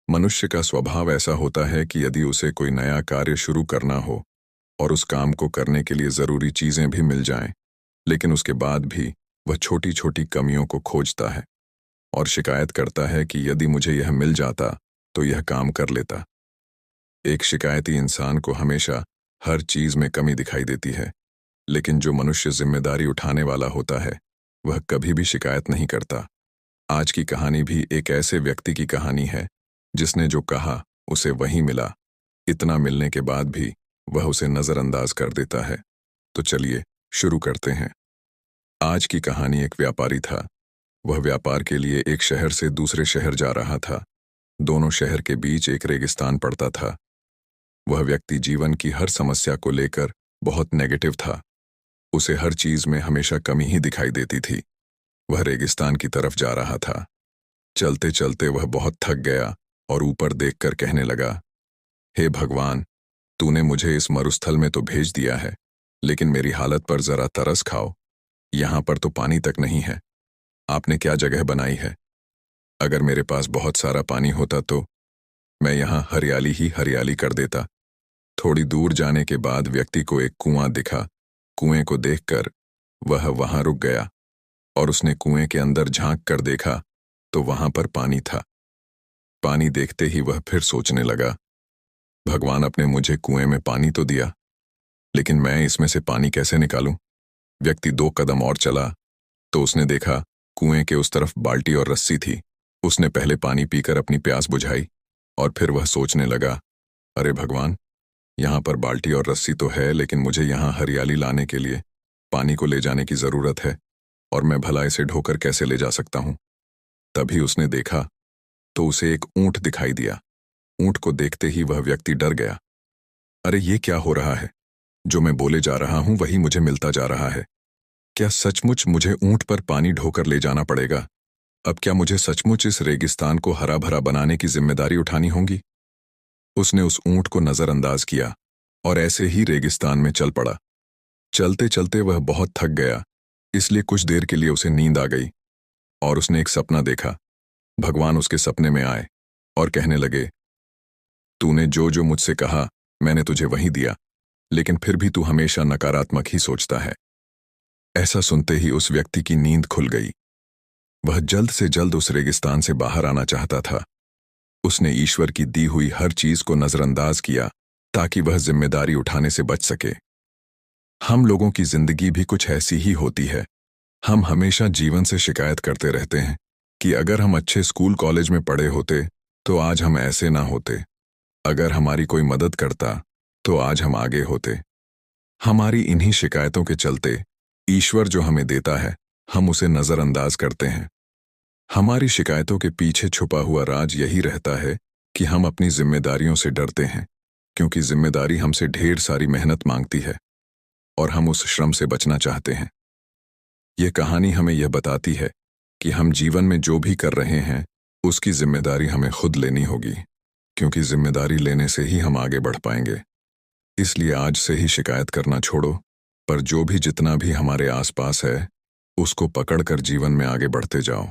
मनुष्य का स्वभाव ऐसा होता है कि यदि उसे कोई नया कार्य शुरू करना हो और उस काम को करने के लिए ज़रूरी चीज़ें भी मिल जाएं, लेकिन उसके बाद भी वह छोटी छोटी कमियों को खोजता है और शिकायत करता है कि यदि मुझे यह मिल जाता तो यह काम कर लेता। एक शिकायती इंसान को हमेशा हर चीज़ में कमी दिखाई देती है, लेकिन जो मनुष्य जिम्मेदारी उठाने वाला होता है वह कभी भी शिकायत नहीं करता। आज की कहानी भी एक ऐसे व्यक्ति की कहानी है जिसने जो कहा उसे वही मिला। इतना मिलने के बाद भी वह उसे नजरअंदाज कर देता है। तो चलिए शुरू करते हैं। आज की कहानी एक व्यापारी था। वह व्यापार के लिए एक शहर से दूसरे शहर जा रहा था। दोनों शहर के बीच एक रेगिस्तान पड़ता था। वह व्यक्ति जीवन की हर समस्या को लेकर बहुत नेगेटिव था। उसे हर चीज में हमेशा कमी ही दिखाई देती थी। वह रेगिस्तान की तरफ जा रहा था। चलते चलते वह बहुत थक गया और ऊपर देखकर कहने लगा, हे भगवान, तूने मुझे इस मरुस्थल में तो भेज दिया है, लेकिन मेरी हालत पर जरा तरस खाओ। यहाँ पर तो पानी तक नहीं है। आपने क्या जगह बनाई है? अगर मेरे पास बहुत सारा पानी होता तो मैं यहाँ हरियाली ही हरियाली कर देता। थोड़ी दूर जाने के बाद व्यक्ति को एक कुआं दिखा। कुएं को देखकर वह वहां रुक गया और उसने कुएं के अंदर झांक कर देखा तो वहां पर पानी था। पानी देखते ही वह फिर सोचने लगा, भगवान, आपने मुझे कुएं में पानी तो दिया, लेकिन मैं इसमें से पानी कैसे निकालूं? व्यक्ति 2 कदम और चला तो उसने देखा कुएं के उस तरफ बाल्टी और रस्सी थी। उसने पहले पानी पीकर अपनी प्यास बुझाई और फिर वह सोचने लगा, अरे भगवान, यहाँ पर बाल्टी और रस्सी तो है, लेकिन मुझे यहाँ हरियाली लाने के लिए पानी को ले जाने की जरूरत है और मैं भला इसे ढोकर कैसे ले जा सकता हूँ? तभी उसने देखा तो उसे एक ऊंट दिखाई दिया। ऊंट को देखते ही वह व्यक्ति डर गया। अरे ये क्या हो रहा है? जो मैं बोले जा रहा हूं वही मुझे मिलता जा रहा है। क्या सचमुच मुझे ऊंट पर पानी ढोकर ले जाना पड़ेगा? अब क्या मुझे सचमुच इस रेगिस्तान को हरा भरा बनाने की जिम्मेदारी उठानी होगी? उसने उस ऊंट को नजरअंदाज किया और ऐसे ही रेगिस्तान में चल पड़ा। चलते चलते वह बहुत थक गया, इसलिए कुछ देर के लिए उसे नींद आ गई और उसने एक सपना देखा। भगवान उसके सपने में आए और कहने लगे, तूने जो जो मुझसे कहा मैंने तुझे वही दिया, लेकिन फिर भी तू हमेशा नकारात्मक ही सोचता है। ऐसा सुनते ही उस व्यक्ति की नींद खुल गई। वह जल्द से जल्द उस रेगिस्तान से बाहर आना चाहता था। उसने ईश्वर की दी हुई हर चीज को नजरअंदाज किया ताकि वह जिम्मेदारी उठाने से बच सके। हम लोगों की जिंदगी भी कुछ ऐसी ही होती है। हम हमेशा जीवन से शिकायत करते रहते हैं कि अगर हम अच्छे स्कूल कॉलेज में पढ़े होते तो आज हम ऐसे ना होते। अगर हमारी कोई मदद करता तो आज हम आगे होते। हमारी इन्हीं शिकायतों के चलते ईश्वर जो हमें देता है हम उसे नजरअंदाज करते हैं। हमारी शिकायतों के पीछे छुपा हुआ राज यही रहता है कि हम अपनी जिम्मेदारियों से डरते हैं, क्योंकि जिम्मेदारी हमसे ढेर सारी मेहनत मांगती है और हम उस श्रम से बचना चाहते हैं। यह कहानी हमें यह बताती है कि हम जीवन में जो भी कर रहे हैं उसकी जिम्मेदारी हमें खुद लेनी होगी, क्योंकि जिम्मेदारी लेने से ही हम आगे बढ़ पाएंगे। इसलिए आज से ही शिकायत करना छोड़ो, पर जो भी जितना भी हमारे आसपास है उसको पकड़कर जीवन में आगे बढ़ते जाओ।